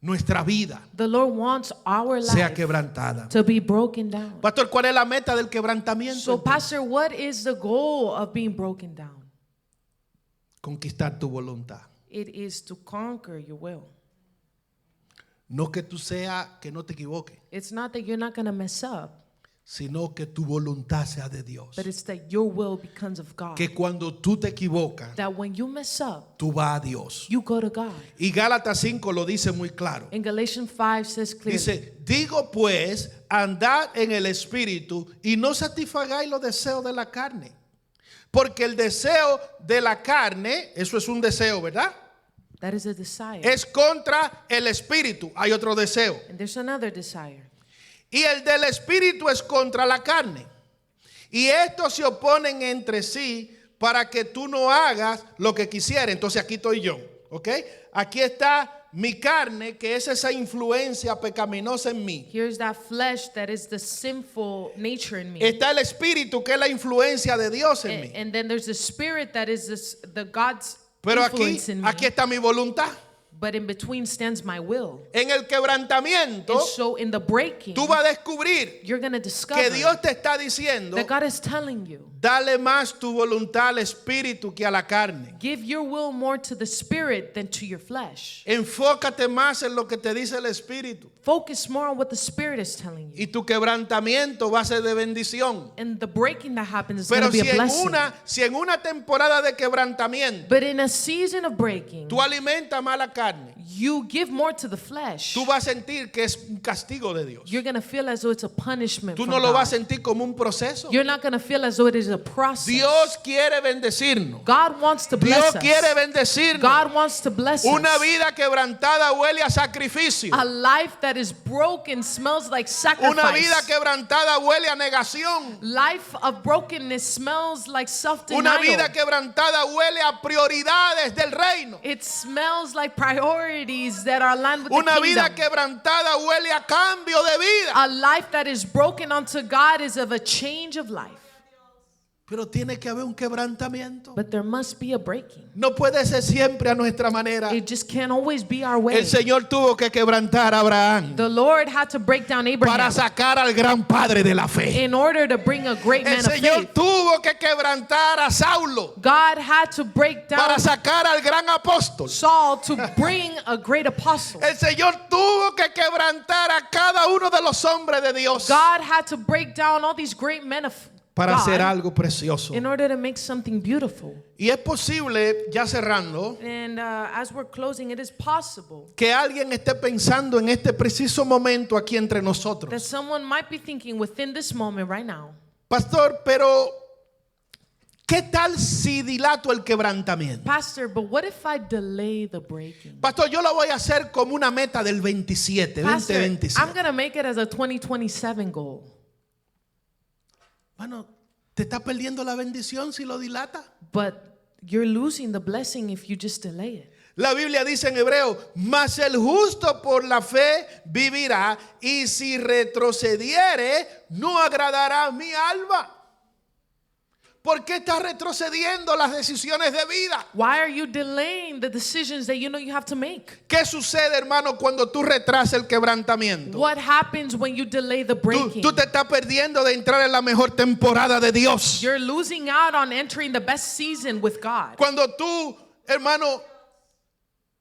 nuestra vida The Lord wants our sea life quebrantada. to be broken down. Pastor, ¿cuál es la meta del quebrantamiento? So, entonces? Pastor, what is the goal of being broken down? Conquistar tu voluntad. It is to conquer your will. No que tú seas, que no te equivoques, It's not that you're not going to mess up, sino que tu voluntad sea de Dios. but it's that your will becomes of God. Que cuando tú te equivocas, That when you mess up, tú vas a Dios. you go to God. Y Gálatas 5 lo dice muy claro. And Galatians 5 says clearly, Dice, digo pues, andad en el Espíritu y no satisfagáis los deseos de la carne. Porque el deseo de la carne, eso es un deseo, ¿verdad? that is a desire. Es contra el Espíritu. Hay otro deseo. And there's another desire. Y el del Espíritu es contra la carne. Y estos se oponen entre sí para que tú no hagas lo que quisieras. Entonces aquí estoy yo, ¿ok? Aquí está mi carne, que es esa influencia pecaminosa en mí. Here's that flesh that is the sinful nature in me. Está el Espíritu, que es la influencia de Dios en mí. And then there's the spirit that is the God's Pero aquí influence in me. está mi voluntad. but in between stands my will. En el quebrantamiento, And so in the breaking, tú vas a descubrir you're going to que discover Dios te está diciendo, that God is telling you, dale más tu voluntad al espíritu que a la carne. give your will more to the spirit than to your flesh. Enfócate más en lo que te dice el espíritu. Focus more on what the spirit is telling you. Y tu quebrantamiento va a ser de bendición. And the breaking that happens is going Pero to be a blessing. si en una temporada de quebrantamiento But in a season of breaking, tú alimentas más la carne, you give more to the flesh. tú vas a sentir que es un castigo de Dios. You're going to feel as though it's a punishment Tú from no lo vas a God. sentir como un proceso. You're not going to feel as though it is a process. Dios quiere bendecirnos. God wants to Dios bless us. quiere bendecirnos. God wants to bless Una us. vida quebrantada huele a sacrificio. A life that is broken smells like Una vida sacrifice. quebrantada huele a negación. Life of brokenness smells like Una vida self-denial. quebrantada huele a prioridades del reino. It smells like priorities that are aligned with Una the vida kingdom. quebrantada huele a cambio de vida. A life that is broken unto God is of a change of life. Pero tiene que haber un quebrantamiento. But there must be a breaking. No puede ser siempre a nuestra manera. It just can't always be our way. El Señor tuvo que quebrantar a Abraham The Lord had to break down para Abraham sacar al gran padre de la fe. in order to bring a great El man of Señor faith. tuvo que quebrantar a Saulo God had to break down para sacar al gran apóstol. Saul to bring a great apostle. El Señor tuvo que quebrantar a cada uno de los hombres de Dios God had to break down all these great men of para hacer God algo precioso. in order to make something beautiful. Y es posible, ya cerrando, And as we're closing, it is possible que alguien esté pensando en este preciso momento aquí entre that nosotros. someone might be thinking within this moment right now, Pastor, pero ¿qué tal si dilato el quebrantamiento? Pastor, but what if I delay the breaking? Pastor, yo lo voy a hacer como una meta del 27, Pastor, 2027. I'm going to make it as a 2027 goal. Bueno, ¿te está perdiendo la bendición si lo dilata? But you're losing the blessing if you just delay it. La Biblia dice en hebreo, mas el justo por la fe vivirá, y si retrocediere, no agradará a mi alma. ¿Por qué estás retrocediendo las decisiones de vida? Why are you delaying the decisions that you know you have to make? ¿Qué sucede, hermano, cuando tú retrasas el quebrantamiento? What happens when you delay the breaking? Tú te estás perdiendo de entrar en la mejor temporada de Dios. You're losing out on entering the best season with God. Cuando tú, hermano,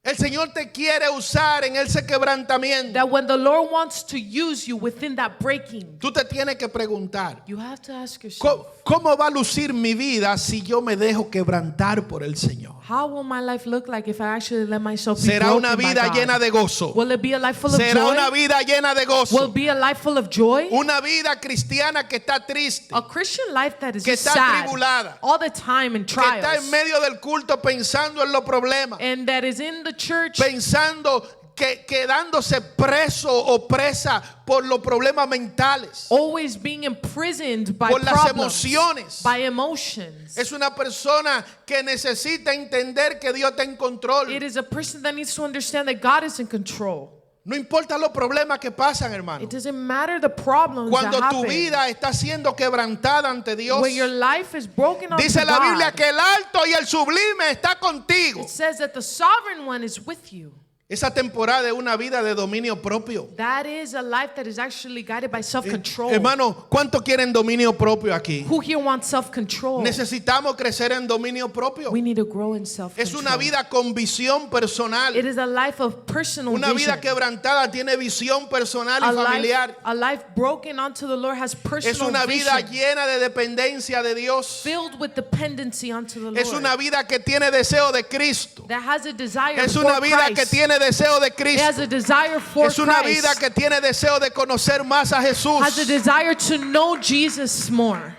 el Señor te quiere usar en ese quebrantamiento, That when the Lord wants to use you within that breaking, tú te tienes que preguntar, you have to ask yourself, ¿cómo va a lucir mi vida si yo me dejo quebrantar por el Señor? how will my life look like if I actually let myself be ¿Será broken una by vida God? llena de gozo? Will it be a life full of ¿Será joy? una vida llena de Will gozo? it be a life full of joy? Una vida cristiana que está triste, A Christian life that is que just está sad atribulada, all the time in que está en trials, medio del culto pensando en los problemas, and that is in the church pensando que quedándose preso o presa por los problemas mentales. always being imprisoned by Por las problems, emociones. by emotions. Es una persona que necesita entender que Dios está en control. It is a person that needs to understand that God is in control. No importa los problemas que pasan, hermano. It doesn't matter the problems Cuando that tu happen. vida está siendo quebrantada ante Dios, When your life is broken unto dice la God, Biblia que el alto y el sublime está contigo. it says that the sovereign one is with you. Esa temporada es una vida de dominio propio. That is a life that is actually guided by self-control. Hermano, ¿cuántos quieren dominio propio aquí? Who here wants self-control? Necesitamos crecer en dominio propio. We need to grow in Es self-control. una vida con visión personal. It is a life of personal Una vida vision. quebrantada tiene visión personal A y familiar. life broken unto the Lord has Es personal una vida vision, llena de dependencia de Dios. filled with dependency unto the Lord. Es una vida que tiene deseo de Cristo. That has a desire Es for una vida Christ. que tiene deseo de It Cristo. has a desire for Es una Christ. vida que tiene deseo de conocer más a Has a Jesús. desire to know Jesus more.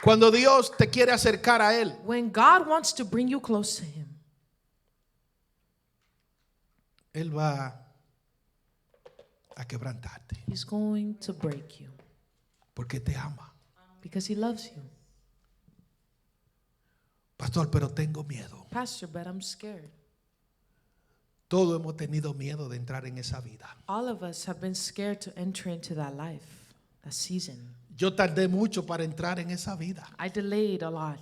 Cuando Dios te quiere acercar a Él, When God wants to bring you close to Him, Él va a quebrantarte He's going to break you porque te ama. because He loves you. Pastor, pero tengo miedo. Pastor, but I'm scared. Todos hemos tenido miedo de entrar en esa vida. All of us have been scared to enter into that life, that season. Yo tardé mucho para entrar en esa vida. I delayed a lot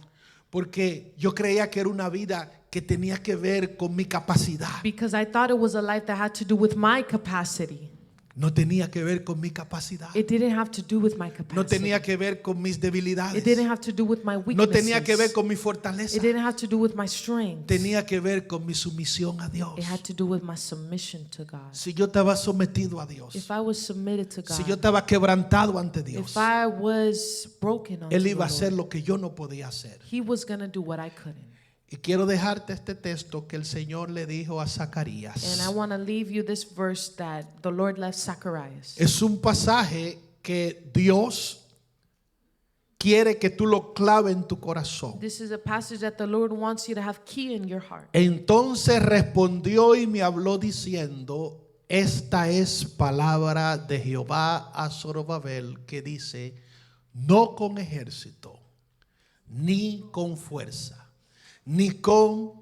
Porque yo creía que era una vida que tenía que ver con mi capacidad. Because I thought it was a life that had to do with my capacity. No tenía que ver con mi capacidad. It didn't have to do with my capacity. No tenía que ver con mis debilidades. It didn't have to do with my weaknesses. No tenía que ver con mi fortaleza. It didn't have to do with my strength. Tenía que ver con mi sumisión a Dios. It had to do with my submission to God. Si yo estaba sometido a Dios, If I was submitted to God, si yo estaba quebrantado ante Dios, if I was broken unto Él the iba a hacer Lord, lo que yo no podía hacer. He was going to do what I couldn't. Y quiero dejarte este texto que el Señor le dijo a Zacarías. And I want to leave you this verse that the Lord left Zacharias. Es un pasaje que Dios quiere que tú lo claves en tu corazón. This is a passage that the Lord wants you to have key in your heart. Entonces respondió y me habló diciendo: esta es palabra de Jehová a Zorobabel, que dice: no con ejército, ni con fuerza, ni con,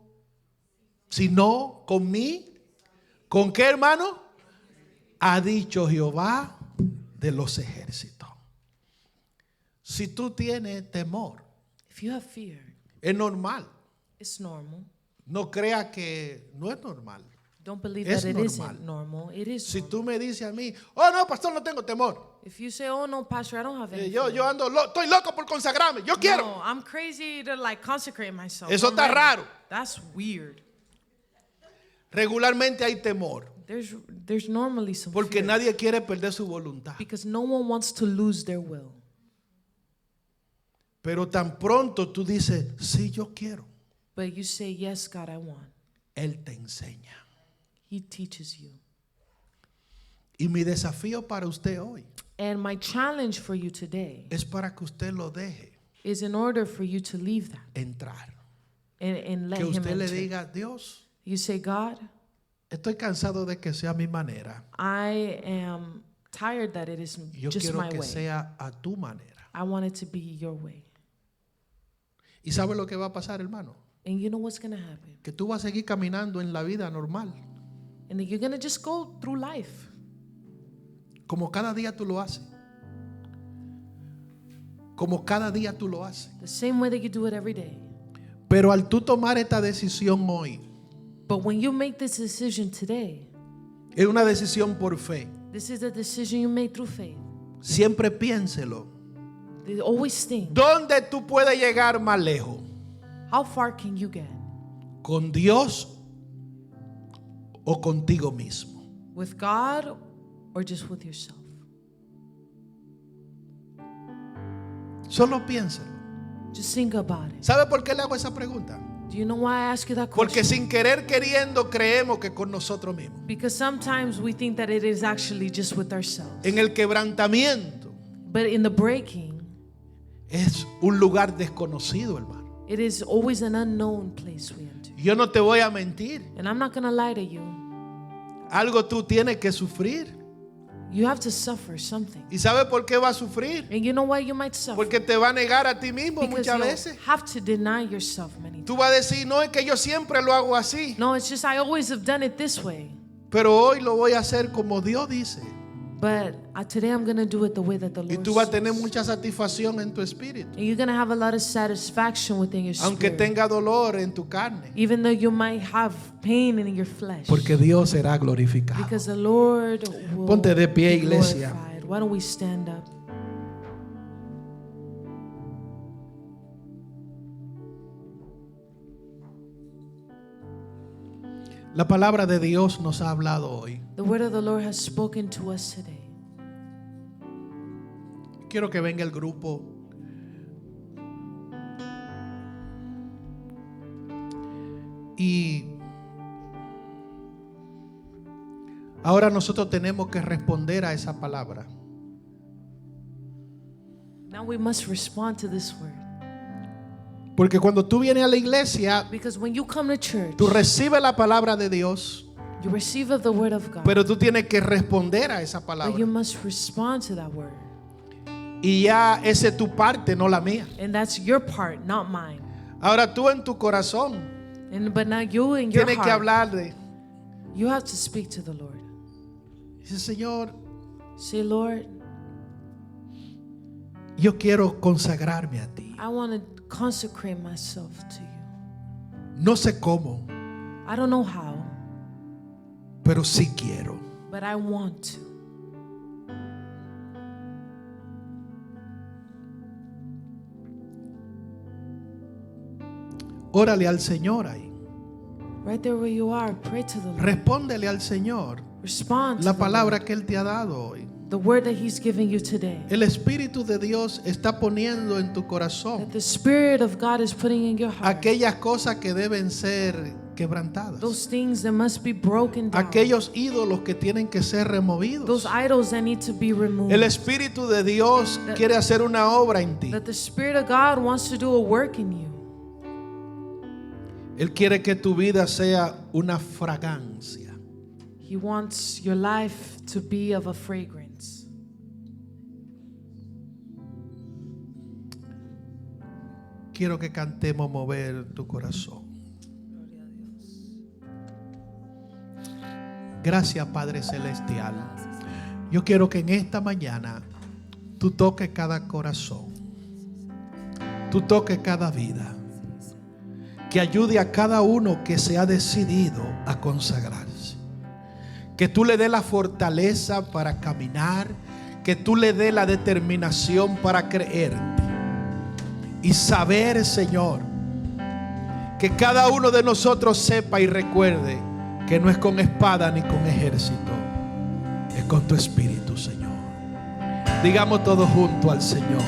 sino con mí. ¿Con qué, hermano? Ha dicho Jehová de los ejércitos. Si tú tienes temor, If you have fear, es normal. it's normal. No crea que no es normal. Don't believe Es that it normal. isn't normal. It is Si normal. tú me dices a mí: oh no, pastor, no tengo temor. If you say, oh no, pastor, I don't have any Yo fear. ando, estoy loco por consagrarme. Yo quiero. No, I'm crazy to like consecrate myself. Eso I'm está ready. raro. That's weird. Regularmente hay temor There's normally some porque fear nadie quiere perder su voluntad. because no one wants to lose their will. Pero tan pronto tú dices: sí, yo quiero, But you say, yes, God, I want. Él te enseña. He teaches you. Y mi desafío para usted hoy And my challenge for you today es para que usted lo deje is in order for you to leave that entrar. and let Que him usted le enter. diga: Dios, You say, God, estoy cansado de que sea a mi manera. I am tired that it is Yo just quiero my que way. sea a tu manera. I want it to be your way. ¿Y sabe lo que va a pasar, hermano? And you know what's going to happen? Que tú vas a seguir caminando en la vida normal, And then you're going to just go through life como cada día tú lo haces. Como cada día tú lo haces. the same way that you do it every day. Pero al tú tomar esta decisión hoy, But when you make this decision today, es una decisión por fe. this is a decision you made through faith. Siempre piénselo. They always think, ¿Dónde tú puedes llegar más lejos? how far can you get? ¿Con Dios o contigo mismo? With God or just with yourself? Solo piénselo. Just think about it. ¿Sabe por qué le hago esa pregunta? Do you know why I ask you that Porque question? sin querer queriendo creemos que con nosotros mismos. Because sometimes we think that it is actually just with ourselves. En el quebrantamiento But in the breaking, es un lugar desconocido, hermano. it is always an unknown place we enter. Yo no te voy a mentir. And I'm not going to lie to you. Algo tú tienes que sufrir. You have to suffer something. ¿Y sabe por qué va a sufrir? And you know why you might suffer? Porque te va a negar a ti mismo Because muchas you veces. have to deny yourself many times. Tú vas a decir: no, es que yo siempre lo hago así, No, it's just I always have done it this way. pero hoy lo voy a hacer como Dios dice. But today I'm going to do it the way that the Y Lord tú vas a tener says. mucha satisfacción en tu espíritu, And you're going to have a lot of satisfaction within your aunque spirit. tenga dolor en tu carne, Even though you might have pain in your flesh. porque Dios será glorificado. Because the Lord will Ponte de pie, be iglesia. glorified. Why don't we stand up? La palabra de Dios nos ha hablado hoy. The word of the Lord has spoken to us today. Quiero que venga el grupo. Y ahora nosotros tenemos que responder a esa palabra. Now we must respond to this word. Porque cuando tú vienes a la iglesia, Because when you come to church, tú recibes la palabra de Dios, you receive of the word of God. pero tú tienes que responder a esa But palabra. you must respond to that word. Y ya esa es tu parte, no la mía. And that's your part, not mine. Ahora tú en tu corazón But now you in your tienes que heart, hablarle. you have to speak to the Lord. Dice: Señor, Say, Lord, yo quiero consagrarme a ti. I want to consecrate myself to you. No sé cómo, I don't know how, pero sí quiero. but I want to. Órale al Señor ahí. Right there where you are, pray to the Lord. Respóndele al Señor Respond to la the palabra Lord, que Él te ha dado hoy. the word that He's giving you today. El Espíritu de Dios está poniendo en tu That corazón the Spirit of God is putting in your heart. aquellas cosas que deben ser quebrantadas. Those things that must be broken down. Aquellos ídolos que tienen que ser removidos. Those idols that need to be removed. El Espíritu de Dios quiere hacer una obra en ti. That the Spirit of God wants to do a work in you. Él quiere que tu vida sea una fragancia. He wants your life to be of a fragrance. Quiero que cantemos mover tu corazón. Gracias, Padre Celestial. Yo quiero que en esta mañana tú toques cada corazón. Tú toques cada vida. Que ayude a cada uno que se ha decidido a consagrarse. Que tú le des la fortaleza para caminar. Que tú le des la determinación para creerte. Y saber, Señor, que cada uno de nosotros sepa y recuerde que no es con espada ni con ejército, es con tu Espíritu, Señor. Digamos todos juntos al Señor: